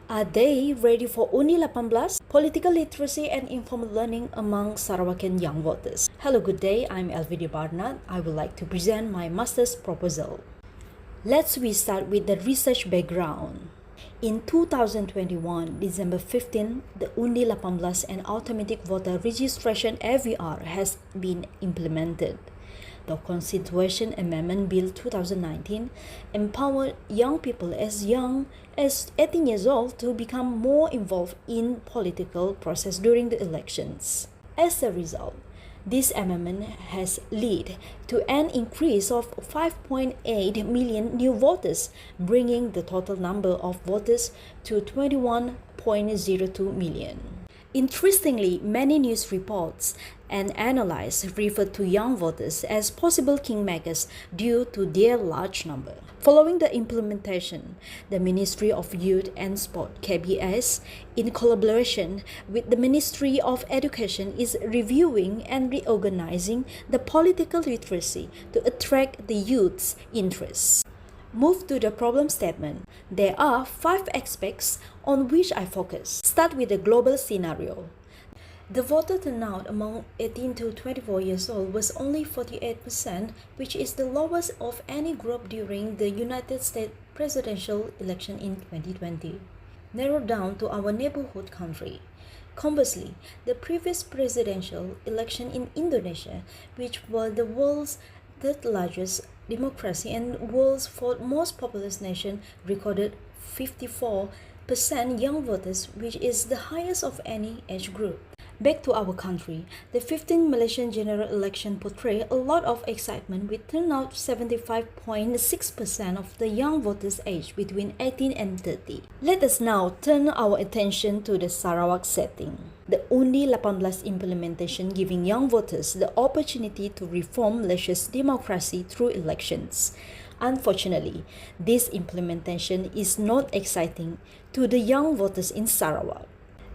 Are they ready for Undi18? Political literacy and informal learning among Sarawakian young voters. Hello, good day. I'm Elvidi Barnard. I would like to present my master's proposal. Let's start with the research background. In 2021, December 15, the Undi18 and automatic voter registration (AVR) has been implemented. The Constitution Amendment Bill 2019 empowered young people as young as 18 years old to become more involved in political process during the elections. As a result, this amendment has led to an increase of 5.8 million new voters, bringing the total number of voters to 21.02 million. Interestingly, many news reports and analysts refer to young voters as possible kingmakers due to their large number. Following the implementation, the Ministry of Youth and Sport (KBS), in collaboration with the Ministry of Education, is reviewing and reorganizing the political literacy to attract the youth's interests. Move to the problem statement. There are 5 aspects on which I focus. Start with the global scenario. The voter turnout among 18 to 24 years old was only 48%, which is the lowest of any group during the United States presidential election in 2020. Narrowed down to our neighborhood country. Conversely, the previous presidential election in Indonesia, which was the world's third largest democracy and world's fourth most populous nation, recorded 54% young voters, which is the highest of any age group. Back to our country, the 15th Malaysian general election portrayed a lot of excitement with turnout 75.6% of the young voters aged between 18 and 30. Let us now turn our attention to the Sarawak setting. The Undi18 implementation giving young voters the opportunity to reform Malaysia's democracy through elections. Unfortunately, this implementation is not exciting to the young voters in Sarawak.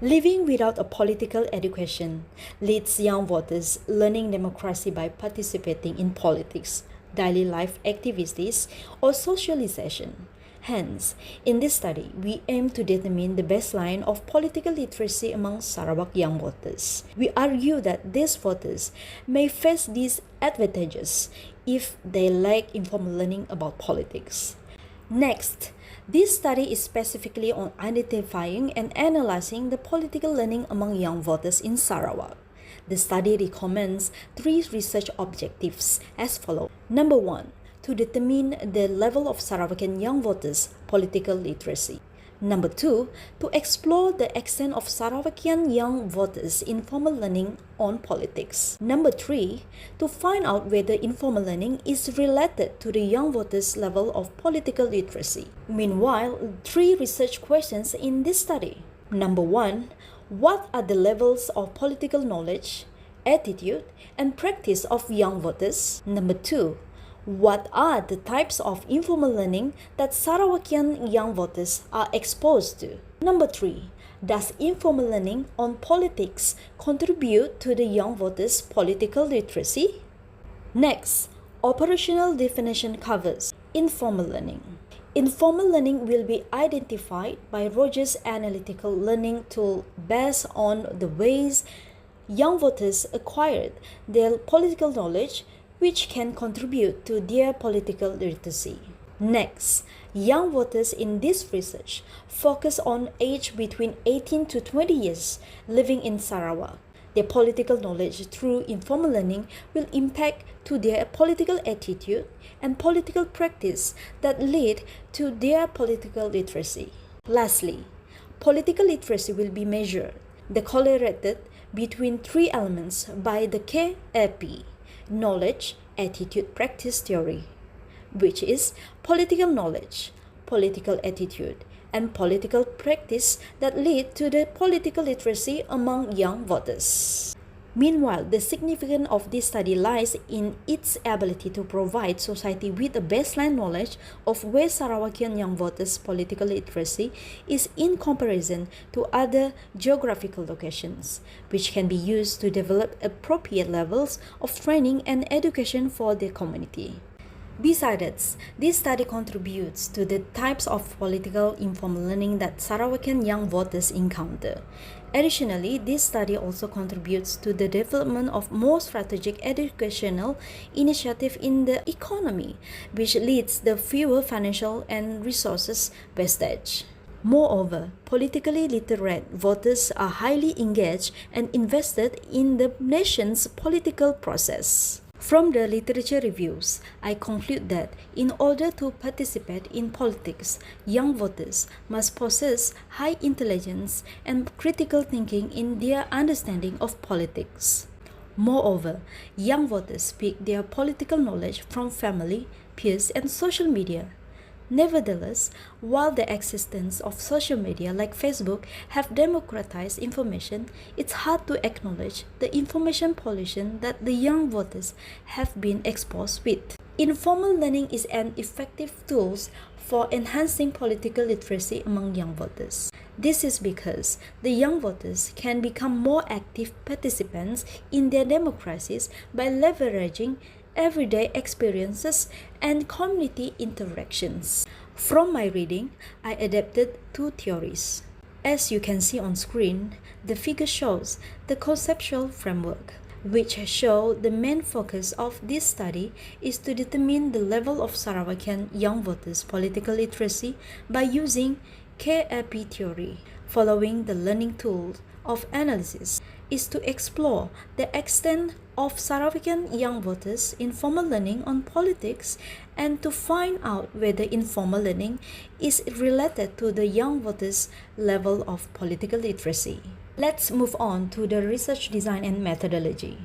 Living without a political education leads young voters learning democracy by participating in politics, daily life activities, or socialization. Hence, in this study, we aim to determine the baseline of political literacy among Sarawak young voters. We argue that these voters may face disadvantages if they lack informal learning about politics. Next, this study is specifically on identifying and analyzing the political learning among young voters in Sarawak. The study recommends 3 research objectives as follows. Number 1, to determine the level of Sarawakian young voters' political literacy. Number 2, to explore the extent of Sarawakian young voters' informal learning on politics. Number 3, to find out whether informal learning is related to the young voters' level of political literacy. Meanwhile, 3 research questions in this study. Number 1, what are the levels of political knowledge, attitude, and practice of young voters? Number 2, what are the types of informal learning that Sarawakian young voters are exposed to? Number 3, does informal learning on politics contribute to the young voters' political literacy? Next, operational definition covers informal learning. Informal learning will be identified by Rogers' analytical learning tool based on the ways young voters acquired their political knowledge, which can contribute to their political literacy. Next, young voters in this research focus on age between 18 to 20 years living in Sarawak. Their political knowledge through informal learning will impact to their political attitude and political practice that lead to their political literacy. Lastly, political literacy will be measured, correlated between 3 elements by the KAP. Knowledge, attitude, practice theory, which is political knowledge, political attitude, and political practice that lead to the political literacy among young voters. Meanwhile, the significance of this study lies in its ability to provide society with a baseline knowledge of where Sarawakian young voters' political literacy is in comparison to other geographical locations, which can be used to develop appropriate levels of training and education for their community. Besides, this study contributes to the types of political informal learning that Sarawakian young voters encounter. Additionally, this study also contributes to the development of more strategic educational initiatives in the economy, which leads to fewer financial and resources wastage. Moreover, politically literate voters are highly engaged and invested in the nation's political process. From the literature reviews, I conclude that in order to participate in politics, young voters must possess high intelligence and critical thinking in their understanding of politics. Moreover, young voters speak their political knowledge from family, peers, and social media. Nevertheless, while the existence of social media like Facebook have democratized information, it's hard to acknowledge the information pollution that the young voters have been exposed with. Informal learning is an effective tool for enhancing political literacy among young voters. This is because the young voters can become more active participants in their democracies by leveraging everyday experiences and community interactions. From my reading, I adapted two theories. As you can see on screen, the figure shows the conceptual framework, which show the main focus of this study is to determine the level of Sarawakian young voters' political literacy by using KAP theory. Following the learning tool of analysis is to explore the extent of Sarawakian young voters' informal learning on politics and to find out whether informal learning is related to the young voters' level of political literacy. Let's move on to the research design and methodology.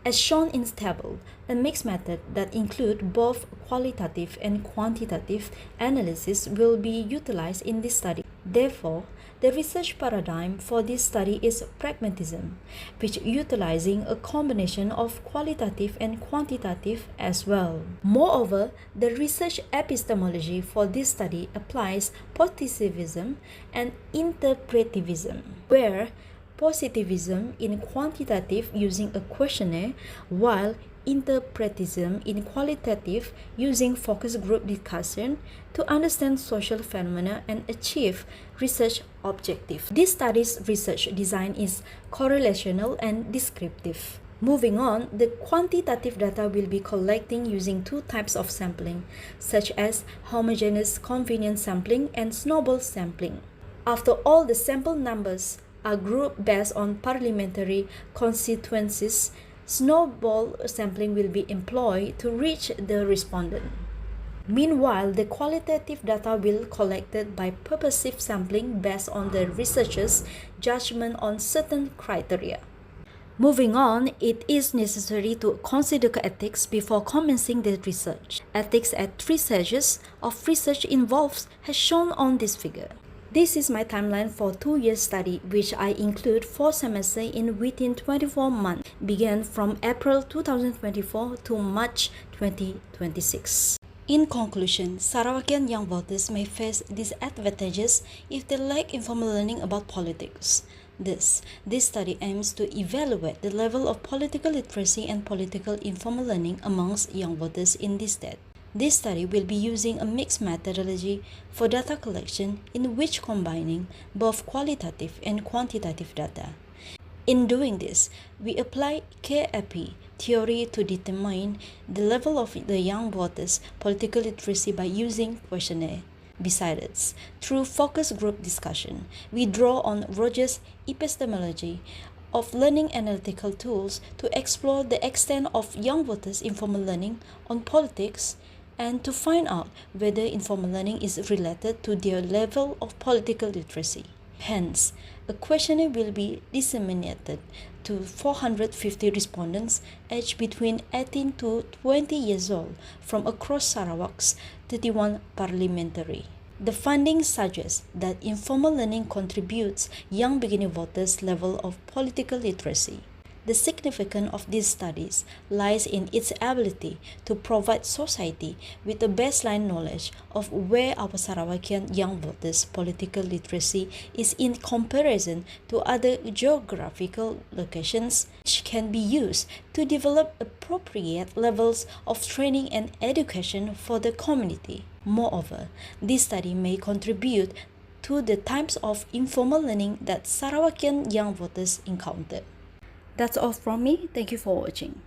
As shown in this table, a mixed method that includes both qualitative and quantitative analysis will be utilized in this study. Therefore, the research paradigm for this study is pragmatism, which utilizing a combination of qualitative and quantitative as well. Moreover, the research epistemology for this study applies positivism and interpretivism, where positivism in quantitative using a questionnaire, while interpretism in qualitative using focus group discussion to understand social phenomena and achieve research objective. This study's research design is correlational and descriptive. Moving on, the quantitative data will be collecting using two types of sampling, such as homogeneous convenience sampling and snowball sampling. After all the sample numbers are grouped based on parliamentary constituencies, snowball sampling will be employed to reach the respondent. Meanwhile, the qualitative data will be collected by purposive sampling based on the researcher's judgment on certain criteria. Moving on, it is necessary to consider ethics before commencing the research. Ethics at 3 stages of research involves as shown on this figure. This is my timeline for 2-year study, which I include 4 semesters in within 24 months, began from April 2024 to March 2026. In conclusion, Sarawakian young voters may face disadvantages if they lack informal learning about politics. This study aims to evaluate the level of political literacy and political informal learning amongst young voters in this state. This study will be using a mixed methodology for data collection in which combining both qualitative and quantitative data. In doing this, we apply KAP theory to determine the level of the young voters' political literacy by using questionnaire. Besides, through focus group discussion, we draw on Rogers' epistemology of learning analytical tools to explore the extent of young voters' informal learning on politics and to find out whether informal learning is related to their level of political literacy. Hence, a questionnaire will be disseminated to 450 respondents aged between 18 to 20 years old from across Sarawak's 31 parliamentary. The findings suggest that informal learning contributes young beginning voters' level of political literacy. The significance of these studies lies in its ability to provide society with a baseline knowledge of where our Sarawakian young voters' political literacy is in comparison to other geographical locations, which can be used to develop appropriate levels of training and education for the community. Moreover, this study may contribute to the types of informal learning that Sarawakian young voters encounter. That's all from me. Thank you for watching.